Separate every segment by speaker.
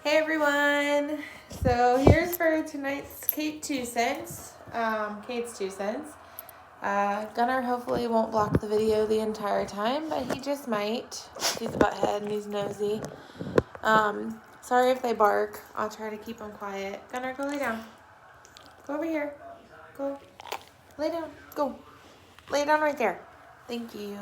Speaker 1: Hey everyone! So here's for tonight's Kate 2 cents. Kate's 2 cents. Gunnar hopefully won't block the video the entire time, but he just might. He's a butthead and he's nosy. Sorry if they bark. I'll try to keep them quiet. Gunnar, go lay down. Go over here. Go. Lay down. Go. Lay down right there. Thank you.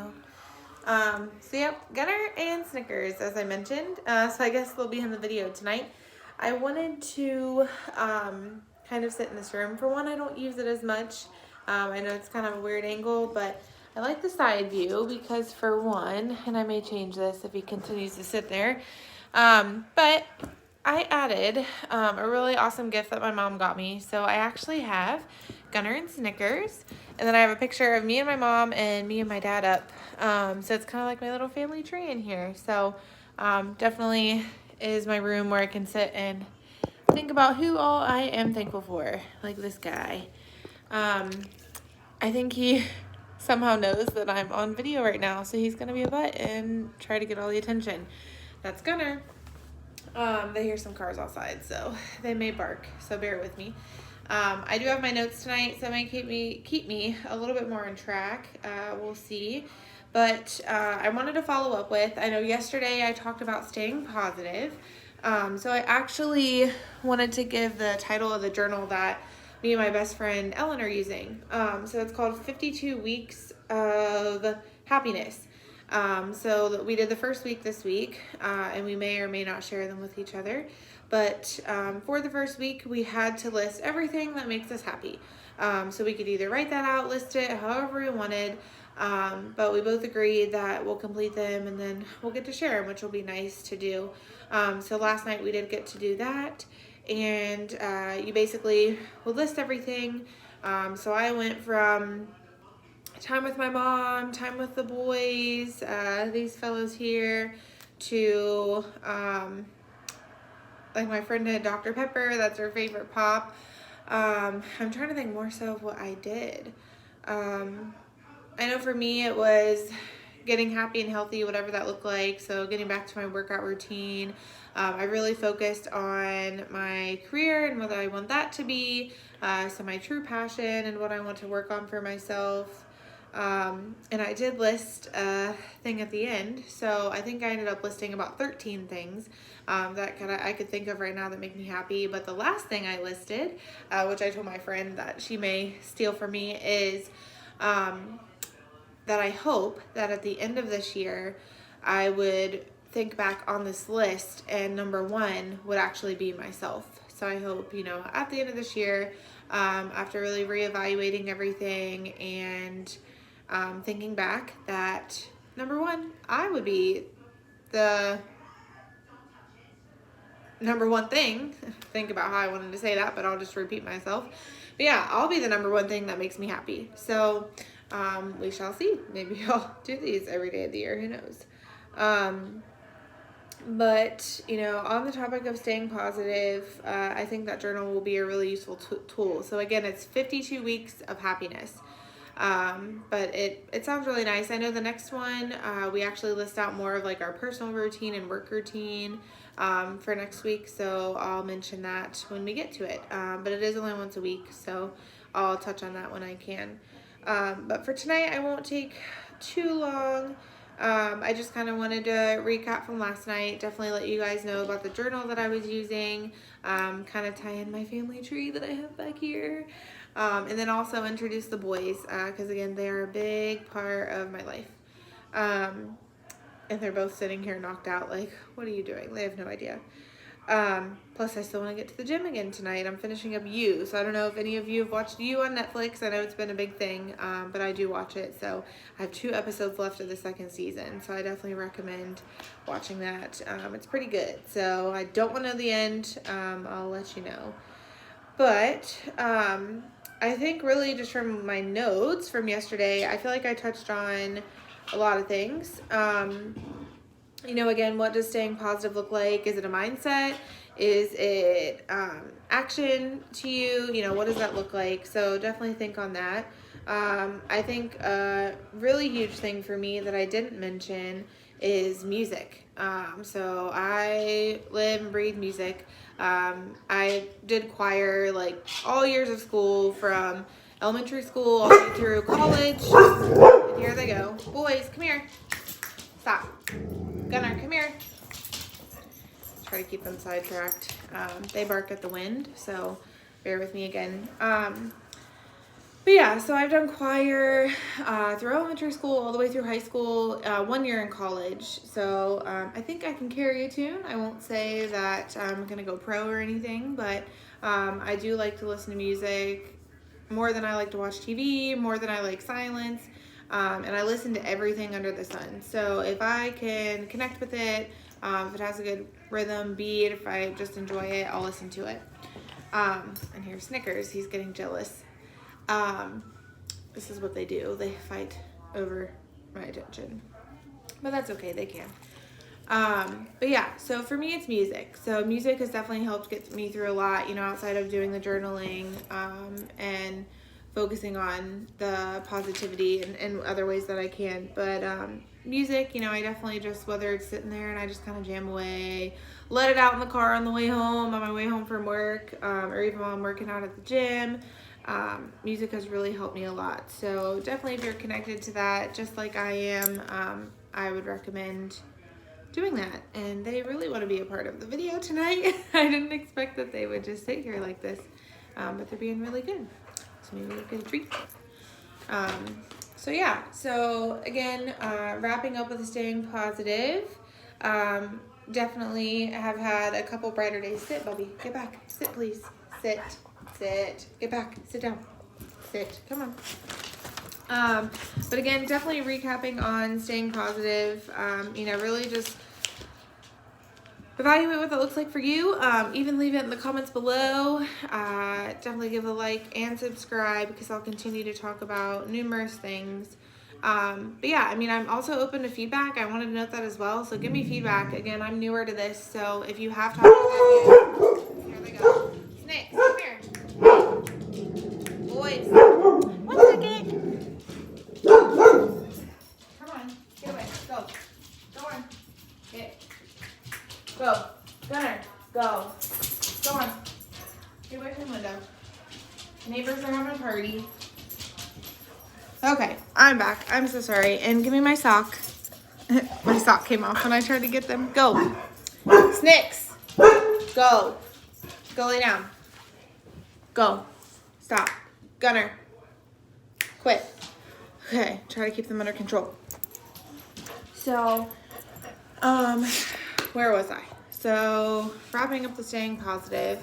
Speaker 1: So yep, Gunnar and Snickers, as I mentioned. So I guess they'll be in the video tonight. I wanted to kind of sit in this room. For one, I don't use it as much. I know it's kind of a weird angle, but I like the side view because for one, and I may change this if he continues to sit there, but I added a really awesome gift that my mom got me. So I actually have Gunnar and Snickers, and then I have a picture of me and my mom and me and my dad up. So it's kind of like my little family tree in here. So definitely is my room where I can sit and think about who all I am thankful for, like this guy. I think he somehow knows that I'm on video right now, so he's gonna be a butt and try to get all the attention. That's Gunnar. They hear some cars outside, so they may bark, so bear with me. I do have my notes tonight, so it might keep me a little bit more on track. We'll see. But I wanted to follow up with, I know yesterday I talked about staying positive. So I actually wanted to give the title of the journal that me and my best friend Ellen are using. So it's called 52 Weeks of Happiness. So we did the first week this week, and we may or may not share them with each other. But for the first week, we had to list everything that makes us happy. So we could either write that out, list it however we wanted, but we both agreed that we'll complete them and then we'll get to share them, which will be nice to do. So last night we did get to do that, and you basically will list everything. So I went from time with my mom, time with the boys, these fellows here, to like my friend had Dr. Pepper, that's her favorite pop. I'm trying to think more so of what I did. I know for me it was getting happy and healthy, whatever that looked like. So getting back to my workout routine. I really focused on my career and what I want that to be. So my true passion and what I want to work on for myself. And I did list a thing at the end. So I think I ended up listing about 13 things that I could think of right now that make me happy. But the last thing I listed, which I told my friend that she may steal from me, is that I hope that at the end of this year, I would think back on this list and number one would actually be myself. So I hope, at the end of this year, after really reevaluating everything and thinking back, that number one, I would be the number one thing. Think about how I wanted to say that, but I'll just repeat myself. But yeah, I'll be the number one thing that makes me happy. So we shall see. Maybe I'll do these every day of the year. Who knows? But, on the topic of staying positive, I think that journal will be a really useful tool. So again, it's 52 weeks of happiness. But it sounds really nice. I know the next one, we actually list out more of like our personal routine and work routine for next week. So I'll mention that when we get to it. But it is only once a week, so I'll touch on that when I can. But for tonight, I won't take too long. I just kind of wanted to recap from last night, definitely let you guys know about the journal that I was using, kind of tie in my family tree that I have back here, and then also introduce the boys, because again, they are a big part of my life. And they're both sitting here knocked out like, what are you doing? They have no idea. Plus I still want to get to the gym again tonight. I'm finishing up You, so I don't know if any of you have watched You on Netflix. I know it's been a big thing, but I do watch it. So I have 2 episodes left of the 2nd season, so I definitely recommend watching that. It's pretty good. So I don't want to know the end. I'll let you know. But I think really just from my notes from yesterday, I feel like I touched on a lot of things. Again, what does staying positive look like? Is it a mindset? Is it action to you? What does that look like? So definitely think on that. I think a really huge thing for me that I didn't mention is music. So I live and breathe music. I did choir like all years of school, from elementary school all the way through college. And here they go. Boys, come here. Stop. Gunner, come here. Try to keep them sidetracked. They bark at the wind, so bear with me again. But yeah, so I've done choir through elementary school all the way through high school, 1 year in college. So I think I can carry a tune. I won't say that I'm gonna go pro or anything, but I do like to listen to music more than I like to watch TV, more than I like silence. And I listen to everything under the sun. So if I can connect with it, if it has a good rhythm, beat, if I just enjoy it, I'll listen to it. And here's Snickers, he's getting jealous. This is what they do. They fight over my attention, but that's okay. They can. But yeah, so for me, it's music. So music has definitely helped get me through a lot, you know, outside of doing the journaling, and focusing on the positivity and other ways that I can. But, music, you know, I definitely just, whether it's sitting there and I just kind of jam away, let it out in the car on the way home, on my way home from work, or even while I'm working out at the gym. Music has really helped me a lot. So definitely, if you're connected to that, just like I am, I would recommend doing that. And they really want to be a part of the video tonight. I didn't expect that they would just sit here like this, but they're being really good. So maybe we'll get a treat. So yeah, so again, wrapping up with staying positive. Definitely have had a couple brighter days. Sit, Bubby. Get back. Sit, please. Sit. Sit. Get back. Sit down. Sit. Come on. But again, definitely recapping on staying positive. You know, really just evaluate what that looks like for you. Even leave it in the comments below. Definitely give a like and subscribe, because I'll continue to talk about numerous things. But yeah, I mean, I'm also open to feedback. I wanted to note that as well. So give me feedback. Again, I'm newer to this. So if you have topics that you, here they go. Snakes, come here. Boys. 1 second. Come on. Get away. Go. Go on. Get. Go. Gunner. Go. Go on. Get away from the window. Neighbors are having a party. Okay, I'm back. I'm so sorry. And give me my sock. My sock came off when I tried to get them. Go. Snicks. Go. Go lay down. Go. Stop. Gunner. Quit. Okay, try to keep them under control. So, where was I? So, wrapping up the staying positive.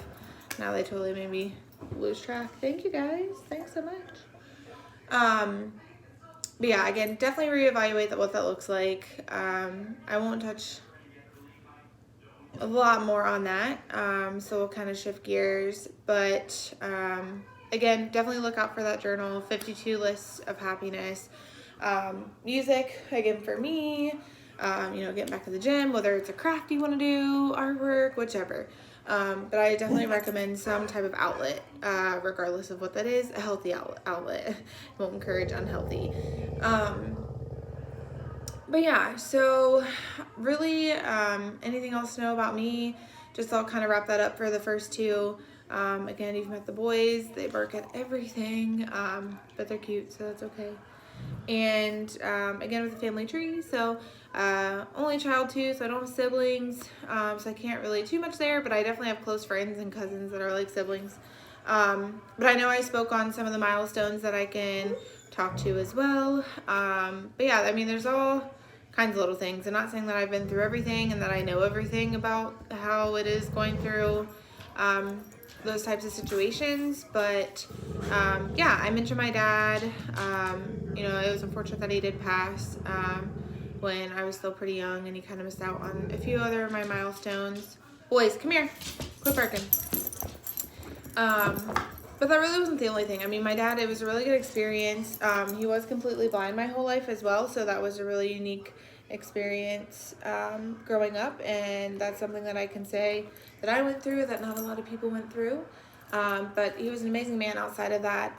Speaker 1: Now they totally made me lose track. Thank you guys. Thanks so much. But yeah, again, definitely reevaluate what that looks like. I won't touch a lot more on that. So we'll kind of shift gears, but, again, definitely look out for that journal, 52 lists of happiness. Music, again, for me, you know, getting back to the gym, whether it's a craft you want to do, artwork, whichever. But I definitely recommend some type of outlet, regardless of what that is, a healthy outlet. Won't encourage unhealthy. But yeah, so really, anything else to know about me? Just I'll kind of wrap that up for the first two. Again, you've met the boys. They bark at everything, but they're cute, so that's okay. And again, with the family tree, so only child too, so I don't have siblings, so I can't relate too much there, but I definitely have close friends and cousins that are like siblings. But I know I spoke on some of the milestones that I can talk to as well. But yeah, I mean, there's all kinds of little things. I'm not saying that I've been through everything and that I know everything about how it is going through those types of situations, but yeah, I mentioned my dad. You know, it was unfortunate that he did pass when I was still pretty young, and he kind of missed out on a few other of my milestones. Boys, come here. Quit barking. But that really wasn't the only thing. I mean, my dad, it was a really good experience. He was completely blind my whole life as well, so that was a really unique experience growing up, and that's something that I can say that I went through that not a lot of people went through. But he was an amazing man outside of that,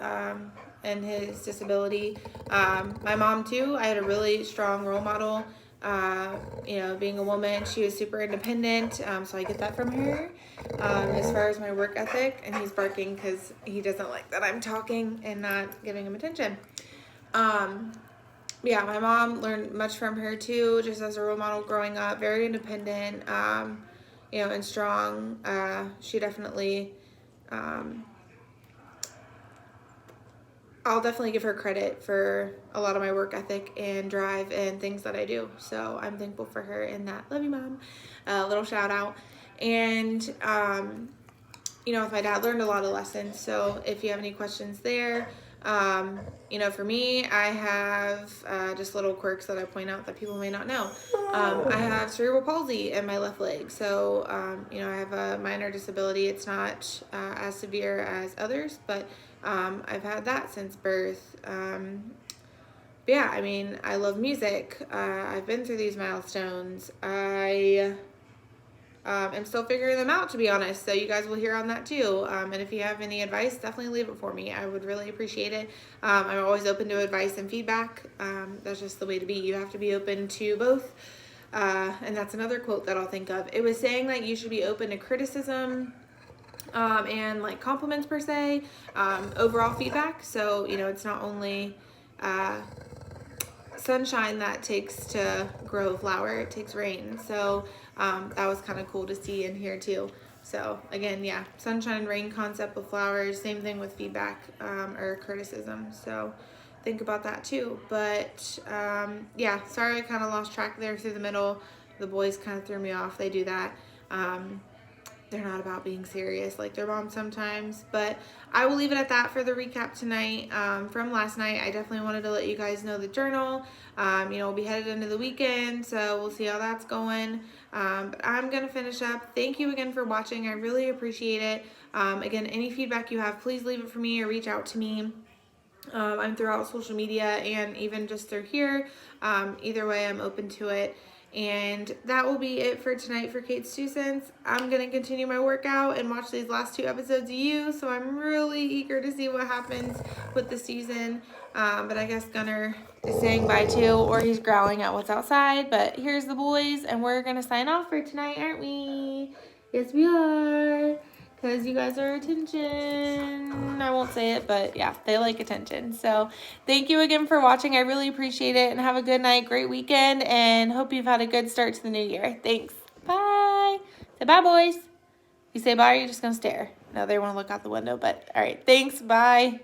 Speaker 1: and his disability. My mom too, I had a really strong role model You know, being a woman, she was super independent, so I get that from her. As far as my work ethic, and he's barking because he doesn't like that I'm talking and not giving him attention. Yeah, my mom learned much from her too, just as a role model growing up. Very independent, you know, and strong. She definitely, I'll definitely give her credit for a lot of my work ethic and drive and things that I do. So I'm thankful for her in that. Love you, Mom. Little shout out. And, you know, with my dad, learned a lot of lessons. So if you have any questions there, you know, for me, I have just little quirks that I point out that people may not know. I have cerebral palsy in my left leg. So, you know, I have a minor disability. It's not as severe as others, but I've had that since birth. But yeah, I mean, I love music. I've been through these milestones. I am still figuring them out, to be honest. So you guys will hear on that too. And if you have any advice, definitely leave it for me. I would really appreciate it. I'm always open to advice and feedback. That's just the way to be. You have to be open to both. And that's another quote that I'll think of. It was saying that you should be open to criticism, and like compliments per se, overall feedback. So, you know, it's not only, sunshine that takes to grow a flower, it takes rain. So that was kind of cool to see in here too. So again, yeah, sunshine and rain concept with flowers, same thing with feedback, or criticism. So think about that too. But yeah, sorry I kind of lost track there through the middle. The boys kind of threw me off. They do that. They're not about being serious like their mom sometimes. But I will leave it at that for the recap tonight. From last night, I definitely wanted to let you guys know the journal. You know, we'll be headed into the weekend, so we'll see how that's going. But I'm going to finish up. Thank you again for watching. I really appreciate it. Again, any feedback you have, please leave it for me or reach out to me. I'm throughout social media and even just through here. Either way, I'm open to it. And that will be it for tonight for Kate's 2 cents. I'm going to continue my workout and watch these last 2 episodes of You. So I'm really eager to see what happens with the season. But I guess Gunner is saying bye too, or he's growling at what's outside. But here's the boys, and we're going to sign off for tonight, aren't we? Yes, we are. Because you guys are attention. I won't say it, but yeah, they like attention. So thank you again for watching. I really appreciate it. And have a good night, great weekend, and hope you've had a good start to the new year. Thanks. Bye. Say bye, boys. You say bye, or you're just going to stare? No, they want to look out the window, but all right. Thanks. Bye.